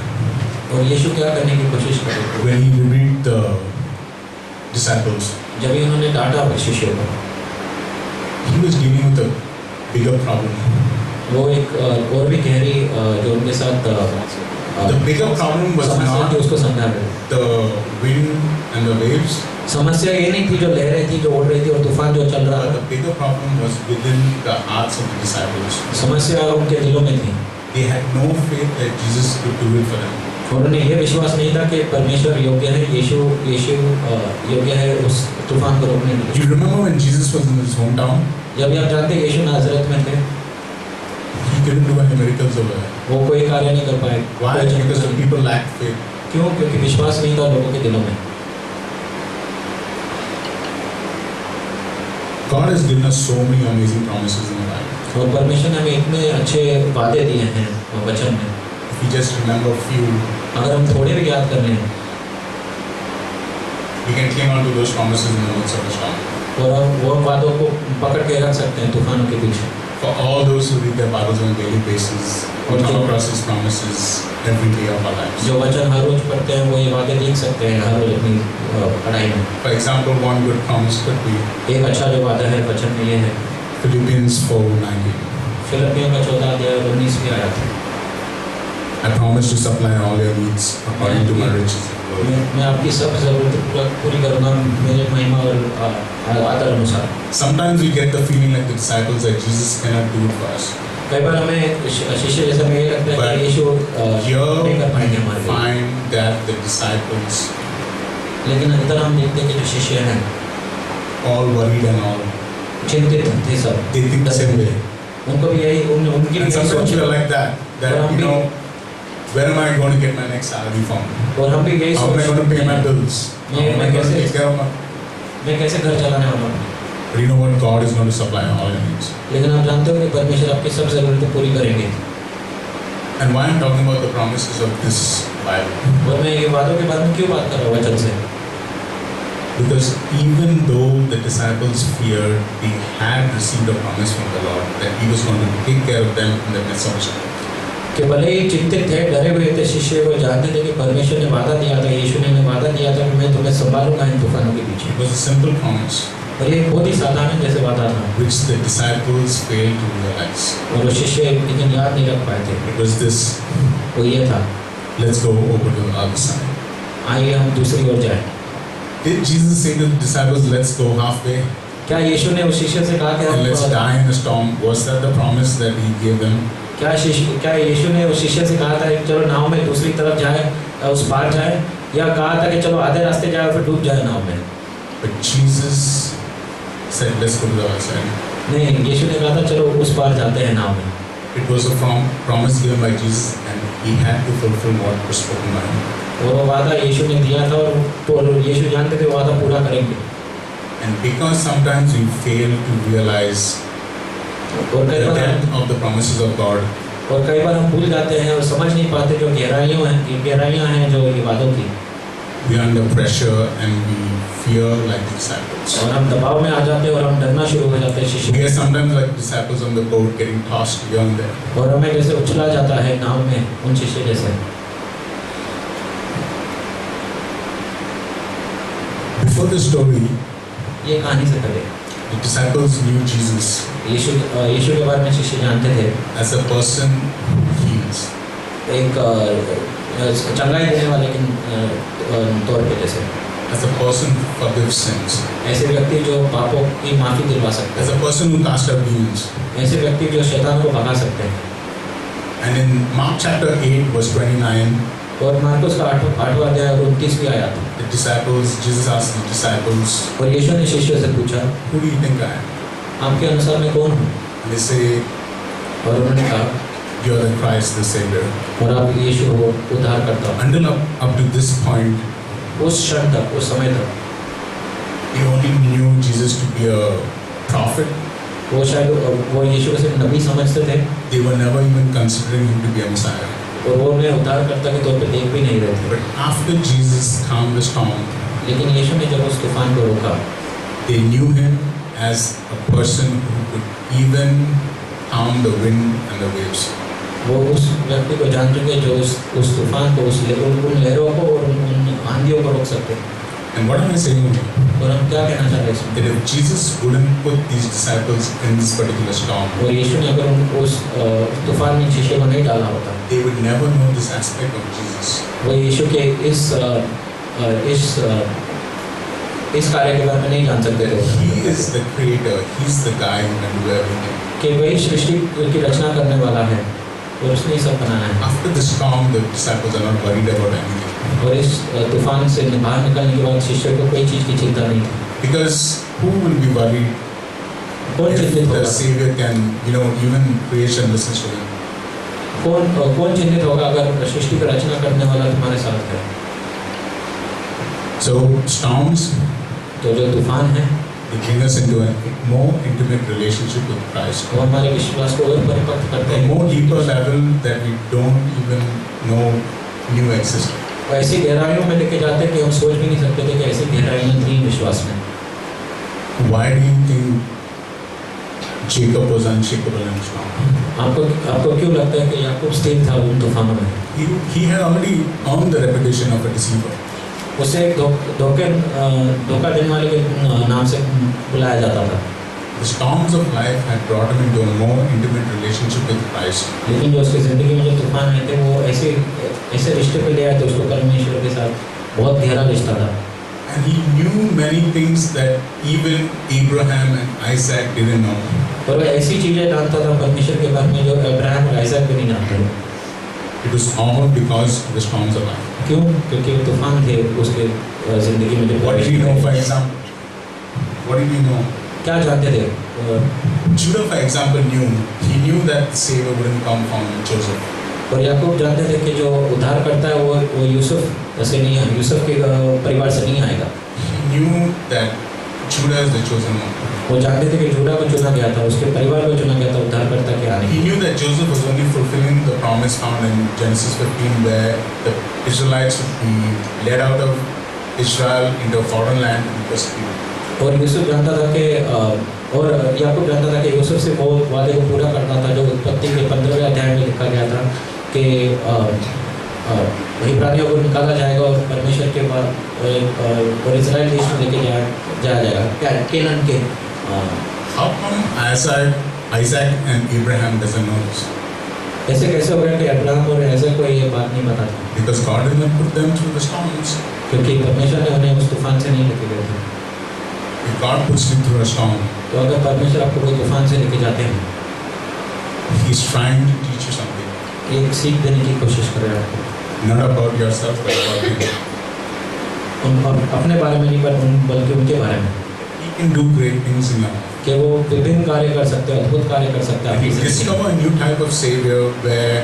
और यीशु क्या करने की कोशिश कर रहे थे? When He rebuked the disciples, जब ही उन्होंने डांटा शिष्यों को, He was dealing with a bigger problem. वो एक और भी गहरी जो उनके साथ The bigger problem was समस्या थी not उसको समझा रहे थे। the wind and the waves, समस्या ये नहीं थी जो लहरें थी जो उड़ रही थी और तूफान जो चल रहा but था, the bigger problem was within the hearts of the disciples. समस्या उनके दिलों में थी। They had no faith that Jesus could do it for them. और उन्हें ये विश्वास नहीं था कि परमेश्वर योग्य है, यीशु योग्य है उस तूफान को रोकने के लिए। You remember when Jesus was in his hometown? जब आप जानते हैं यीशु नाज़रेत में थे, He couldn't do any miracles over there. वो कोई कार्य नहीं कर पाए। Why? Because the people lacked faith. क्यों? क्योंकि विश्वास नहीं था लोगों के दिलों में। God has given us so many amazing promises in the Bible. और परमेश्वर ने हमें इतने अच्छे वादे दिए हैं वचन में, If we just remember a few, अगर हम थोड़े भी याद कर लें we can cling on to those promises in the midst of the storm. और हम वो वादों को पकड़ के रख सकते हैं तूफानों के पीछे। For all those who read their Bibles on a daily basis, We come across His promises every day of our lives. जो वचन हर रोज पढ़ते हैं वो ये वादे देख सकते हैं हर रोज अपनी पढ़ाई में। For example, one good promise could be एक अच्छा जो वादा है वचन में ये है Philippians 4:19. फिलिपियों का 14 अध्याय 19वीं आयत है। I promise to supply all your needs according to my riches and glory. मैं आपकी सब जरूरत पूरी करूँगा मेरे महिमा और आदर अनुसार। Sometimes we get the feeling like the disciples that Jesus cannot do it for us. कई बार हमें शिष्य जैसा में ये लगता है कि यीशु नहीं कर पाएंगे Here हमारे we लिए। find that the disciples, लेकिन अंदर हम देखते हैं कि जो शिष्य हैं all worried and all, चिंतित थे सब। they think the same way. उनको भी यही उनकी भी And यही sometimes सोच we है। are like that, you know, where am I going to get my next salary from? और हम भी यही How am I going to pay my सोच bills? How am I going to take care of my... मैं कैसे घर चलाने वाला हूँ। But you know what? God is going to supply all your needs. लेकिन आप जानते हो कि परमेश्वर आपकी सब जरूरतें पूरी करेंगे। And why I'm talking about the promises of this Bible? और मैं ये वादों के बारे में क्यों बात कर रहा हूँ वचन से? Because even though the disciples feared, they had received a promise from the Lord that He was going to take care of them in the midst of storm. कि भले ही चिंतित थे डरे हुए थे शिष्य को जानते थे कि परमेश्वर ने वादा दिया था यीशु ने हमें वादा दिया था कि मैं तुम्हें संभालूंगा इन तूफानों के पीछे। It was a simple promise और ये बहुत ही साधारण जैसे वादा था which the disciples failed to realize. और वो शिष्य लेकिन याद नहीं रख पाए थे। It was this: वो ये था let's go over to the other side. आइए हम दूसरी ओर जाएं। Did Jesus say to the disciples, let's go halfway क्या यीशु ने उस शिष्य से कहा कि and let's हम die in a storm? Was that the promise that He gave them? क्या यीशु ने उस शिष्य से कहा था कि चलो नाव में दूसरी तरफ जाए उस पार जाए या कहा था कि चलो आधे रास्ते जाए फिर डूब जाए नाव में? But Jesus said, let's go to the other side. नहीं यीशु ने कहा था चलो उस पार जाते हैं नाव में। It was a promise given by Jesus, and He had to fulfill what was spoken by Him. और वो वादा यीशु ने दिया था और यीशु जानते थे वो वादा पूरा करेंगे। And because sometimes we fail to realize और the depth of the promises of God, कई बार हम भूल जाते हैं और समझ नहीं पाते जो गहराइयाँ हैं जो ये वादों की। we are under pressure and we fear like the disciples. और हम दबाव में आ जाते हैं और हम डरना शुरू हो जाते हैं We शिष्य are sometimes like disciples on the boat getting tossed here and there. और हमें जैसे उछला जाता है नाव में उन शिष्य जैसे। Before the story, ये कहानी से पहले the disciples knew Jesus यीशु के बारे में शिष्य जानते थे as a person who heals. एक चंगाई देने वाले के तौर पे जैसे As a person who forgives sins. ऐसे व्यक्ति जो पापों की माफी दिलवा सकते As a person who casts out demons. हैं ऐसे व्यक्ति जो शैतान को भगा सकते हैं। And in Mark chapter 8 verse 29, और मार्कुस का 8वां अध्याय और 29वीं आयत the disciples, Jesus asked the disciples, और यीशु ने शिष्यों से पूछा who do you think I am? आपके अनुसार मैं कौन हूँ? And they say, और उन्होंने कहा you are the Christ, the Savior. और आप यीशु हो उद्धार करता। Until up to this point, उस क्षण तक उस समय तक they only knew Jesus to be a prophet. वो शायद वो यीशु को सिर्फ नबी समझते थे They were never even considering him to be a Messiah. और वो उन्हें उद्धारकर्ता के तौर पे देख भी नहीं रहे थे। But after Jesus calmed the storm, लेकिन यीशु ने जब उस तूफान को रोका they knew him as a person who could even calm the wind and the waves. वो उस व्यक्ति को जान चुके जो उस तूफान को उन लहरों को और उन आंधियों को रोक सकते हैं। And what am I saying here? और हम क्या कहना चाह रहे हैं इसमें? That if Jesus wouldn't put these disciples in this particular storm, और यीशु ने अगर उस तूफान में शिष्य को नहीं डाला होता they would never know this aspect of Jesus. वो यीशु के इस कार्य के बारे में नहीं जान सकते थे He is the creator. He's the guy who can do everything. कि वही सृष्टि की रचना करने वाला है और उसने सब बनाया है। After the storm, the disciples are not worried about anything. और इस तूफान से बाहर निकलने के बाद शिष्य को कोई चीज़ की चिंता नहीं थी। Because who will be worried कौन if चिंतित the होगा? Savior can, even creation listens to him? कौन चिंतित होगा अगर सृष्टि की रचना करने वाला तुम्हारे साथ है? So storms, तो जो तूफान है they bring us into a more intimate relationship with Christ. वो हमारे विश्वास को और परिपक्व करते A हैं more deeper level that we don't even know knew existed. और ऐसी गहराइयों में लेके जाते हैं कि हम सोच भी नहीं सकते थे कि ऐसी गहराइयाँ थी विश्वास में। Why do you think Jacob was unshakable and strong. आपको क्यों लगता है कि याकूब स्थिर था उन तूफानों में? He had already earned the reputation of a deceiver. उसे धोखा देने वाले के नाम से बुलाया जाता था। The storms of life had brought him into a more intimate relationship with Christ. लेकिन जो उसकी ज़िंदगी में जो तूफान आए थे वो ऐसे रिश्ते पे ले आए थे उसको परमेश्वर के साथ बहुत गहरा रिश्ता था। And he knew many things that even Abraham and Isaac didn't know. और वो ऐसी चीज़ें जानता था परमेश्वर के बारे में जो अब्राहम और आइजैक भी नहीं जानते थे। It was all because of the storms of life. क्यों? क्योंकि तूफान थे उसके ज़िंदगी में जो What did he know, for example? What did he know? क्या जानते थे? Judah, for example, knew that the Savior wouldn't come from Joseph. और याकूब जानते थे कि जो उद्धार करता है वो यूसुफ से नहीं है, यूसुफ के परिवार से नहीं आएगा। He knew that Judah is the chosen one. वो जानते थे कि जूडा को चुना गया था, उसके परिवार को चुना गया था उद्धार करता के आने। He knew that Joseph was only fulfilling the promise found in Genesis 15, where the Israelites would be led out of Israel into a foreign land and persecuted. और यूसुफ जानता था कि और याकूब जानता था कि यूसुफ से वो वादे को पूरा करना था जो उत्पत्ति के 15वें अध्याय में लिखा गया था कि इब्रानियों को निकाला जाएगा और परमेश्वर के बाद और इजराइल देश में लेके जाया जाएगा केनान के। How come Isaac and Abraham doesn't know this? ऐसे कैसे हो गया कि अब्राहम और आइजैक को ये बात नहीं पता था? Because God did not put them through the storms. क्योंकि परमेश्वर ने उन्हें उस तूफान से नहीं लेके गए थे। If God puts you through a storm, तो अगर परमेश्वर आपको कोई तूफान से लेके जाते हैं, He's trying to teach you something. एक सीख देने की कोशिश कर रहे हैं आपको। Not about yourself, but about Him. अपने बारे में नहीं बल्कि उनके बारे में। He can do great things in your life. कि वो विभिन्न कार्य कर सकते हैं, अद्भुत कार्य कर सकते हैं And आपकी you ज़िंदगी में। discover a new type of Savior where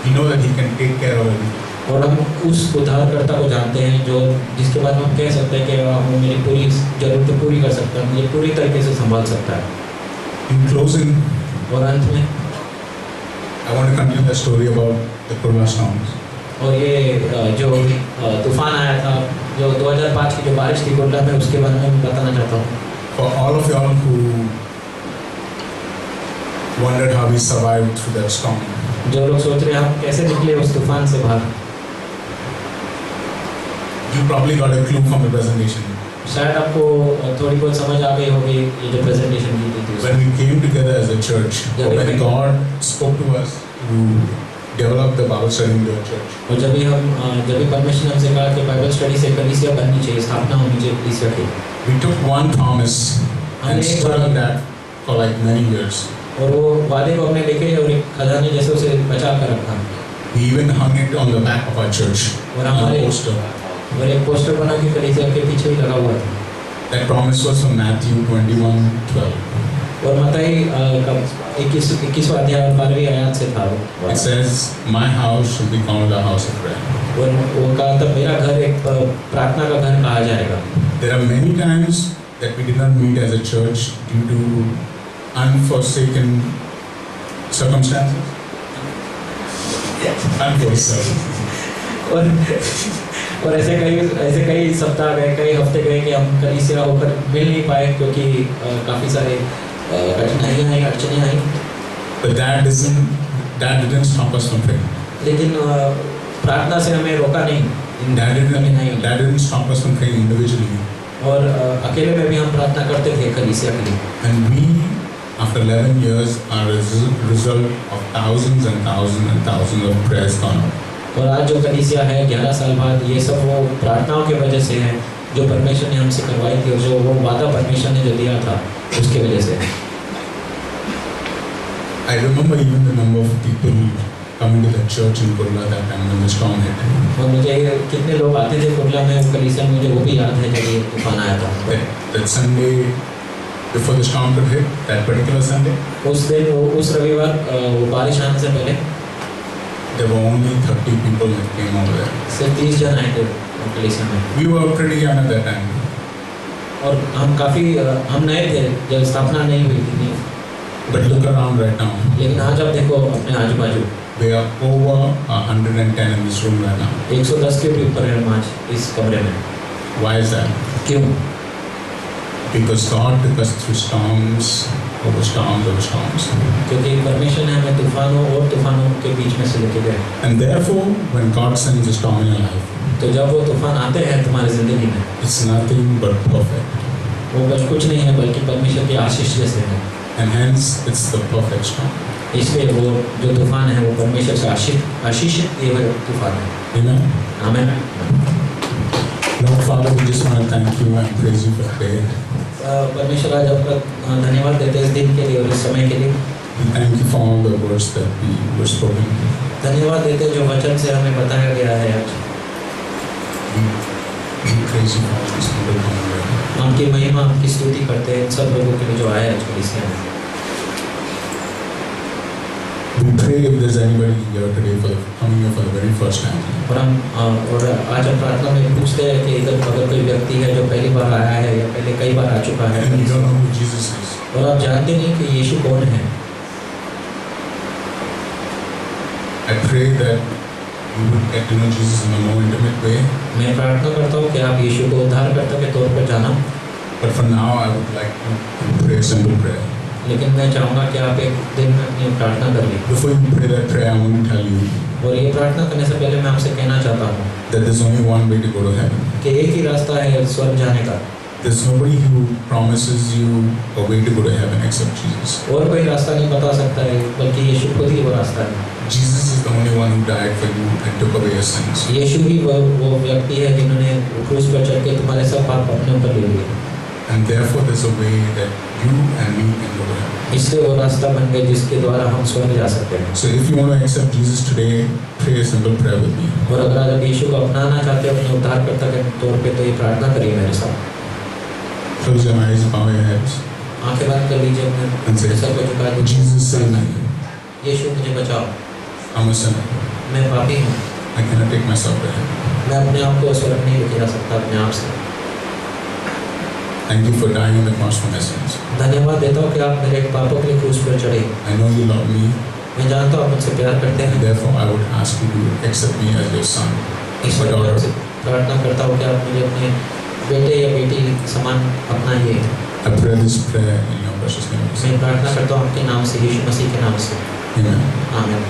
you know that He can take care of everything. और हम उस उद्धारकर्ता को जानते हैं जो जिसके बारे में हम कह सकते हैं कि वो मेरी पूरी जरूरतें पूरी कर सकता है, मुझे पूरी तरीके से संभाल सकता है। In closing, और अंत में I want to continue the story about the Kurla storms. और ये जो तूफान आया था, जो 2005 की जो बारिश थी कुर्ला में, उसके बारे में मैं बताना चाहता हूँ। For all of y'all who wondered how we survived through that storm, जो लोग सोच रहे हैं हम कैसे निकले उस तूफान से बाहर, you probably got a clue from the presentation. शायद आपको थोड़ी बहुत समझ आ गई होगी ये जो प्रेजेंटेशन की थी When we came together as a church, Yeah, when we- God spoke to us to develop the Bible study into a church, और जब भी परमेश्वर ने हमसे कहा कि बाइबल स्टडी से कलीसिया बननी चाहिए, स्थापना होनी चाहिए कलीसिया की, we took one promise and stood on that for like many years. और वो वादे को हमने लेके और एक खजाने जैसे उसे बचा कर रखा We even hung it on the back of our church और on a हमारे poster. और एक पोस्टर बना के कलीसिया के पीछे ही लगा हुआ था। That promise was from Matthew 21:12. और मत्ती 21वां अध्याय और 12वीं आयत से था वो। It says, "My house should be called a house of prayer." और वो कहा था मेरा घर एक प्रार्थना का घर कहा जाएगा। There are many times that we did not meet as a church due to unforeseen circumstances. Unforeseen. और ऐसे कई सप्ताह गए, कई हफ्ते गए कि हम कलीसिया होकर मिल नहीं पाए क्योंकि काफ़ी सारे कठिनाइयाँ आई, अड़चनें आई। But that didn't stop us from praying. लेकिन प्रार्थना से हमें रोका नहीं। That didn't stop us from praying individually. और अकेले में भी हम प्रार्थना करते थे कलीसिया के लिए। And we, after 11 years, are a result of thousands and thousands and thousands of prayers gone up. और आज जो कलीसिया है 11 साल बाद, ये सब वो प्रार्थनाओं की वजह से है जो परमेश्वर ने हमसे करवाई थी और जो वो वादा परमेश्वर ने जो दिया था उसके वजह से। I remember even the number of people coming to the church in Kurla that time when the storm hit. और मुझे कितने लोग आते थे कुर्ला में कलीसिया में, मुझे वो भी याद है जब ये तूफान आया था। That Sunday before the storm could hit, that particular Sunday, उस दिन उस रविवार वो बारिश आने से पहले there were only 30 people that came over there. सिर्फ 30 जन आए थे कलीसिया में। We were pretty young at that time. और हम नए थे जब स्थापना नहीं हुई थी। But look around right now. लेकिन आज आप देखो अपने आजू बाजू, We are over 110 in this room right now. 110 के भी ऊपर है हम आज इस कमरे में। Why is that? क्यों? Because God took us through storms over storms over storms. क्योंकि परमेश्वर ने हमें तूफानों और तूफानों के बीच में से लेके गए। And therefore, when God sends a storm in your life, तो जब वो तूफान आते हैं तुम्हारी जिंदगी में, it's nothing but perfect. वो बस कुछ नहीं है बल्कि परमेश्वर की आशीष जैसे है। And hence, it's the perfect storm. इसलिए वो जो तूफान है वो परमेश्वर से आशीषित किए हुए तूफान है। Amen. आमीन। Lord Father, we just want to thank you and praise you for today. परमेश्वर आज आपका धन्यवाद देते हैं इस दिन के लिए और इस समय के लिए। We thank you for all the words that we were spoken. धन्यवाद देते हैं जो वचन से हमें बताया गया है आज। We praise you for all these people coming here. आपकी महिमा आपकी स्तुति करते हैं सब लोगों के लिए जो आए आज कलीसिया में। We pray if there's anybody here today coming here for the very first time. और हम और आज हम प्रार्थना में पूछते हैं कि इधर अगर कोई व्यक्ति है जो पहली बार आया है या पहले कई बार आ चुका है And you don't know who Jesus is. और आप जानते नहीं कि यीशु कौन है, I pray that you would get to know Jesus in a more intimate way. मैं प्रार्थना करता हूँ कि आप यीशु को उद्धारकर्ता के तौर पर जाना। But for now, I would like to pray a simple prayer. लेकिन मैं चाहूँगा कि आप एक दिन में अपनी प्रार्थना कर लीजिए। Before you pray that prayer, I want to tell you और ये प्रार्थना करने से पहले मैं आपसे कहना चाहता हूँ that there's only one way to go to heaven. कि एक ही रास्ता है स्वर्ग जाने का, There's nobody who promises you a way to go to heaven except Jesus. और कोई रास्ता नहीं बता सकता है बल्कि यीशु खुद ही वो रास्ता है। Jesus is the only one who died for you and took away your sins. यीशु ही वो व्यक्ति है जिन्होंने क्रूस पर चढ़ के तुम्हारे सब पाप अपने ऊपर ले लिए, And therefore, there's a way that you and me can go to heaven. इसलिए वो रास्ता बन गया जिसके द्वारा हम स्वर्ग जा सकते हैं। So if you want to accept Jesus today, pray a simple prayer with me. और अगर आज आप यीशु को अपनाना चाहते हो अपने उद्धारकर्ता के तौर पे तो ये प्रार्थना करिए मेरे साथ। Close your eyes, bow your heads, आंखें बंद कर लीजिए, and say, अपने सर को झुका दीजिए। Jesus, save me. यीशु मुझे बचाओ, I'm a sinner. मैं पापी हूँ, I cannot take myself to heaven. मैं अपने आप को स्वर्ग नहीं लेके जा सकता अपने आप से। Thank you for dying on the cross for my sins. धन्यवाद देता हूँ कि आप मेरे पापों के लिए क्रूस पर चढ़े। I know you love me, मैं जानता हूँ आप मुझसे प्यार करते and हैं, therefore I would ask you to accept me as your son or इसलिए मैं daughter. आपसे प्रार्थना करता हूँ कि आप मुझे अपने बेटे या बेटी समान अपनाइए। I pray this prayer in your precious name. मैं प्रार्थना करता हूँ आपके नाम से, यीशु मसीह के नाम से। Amen. आमीन।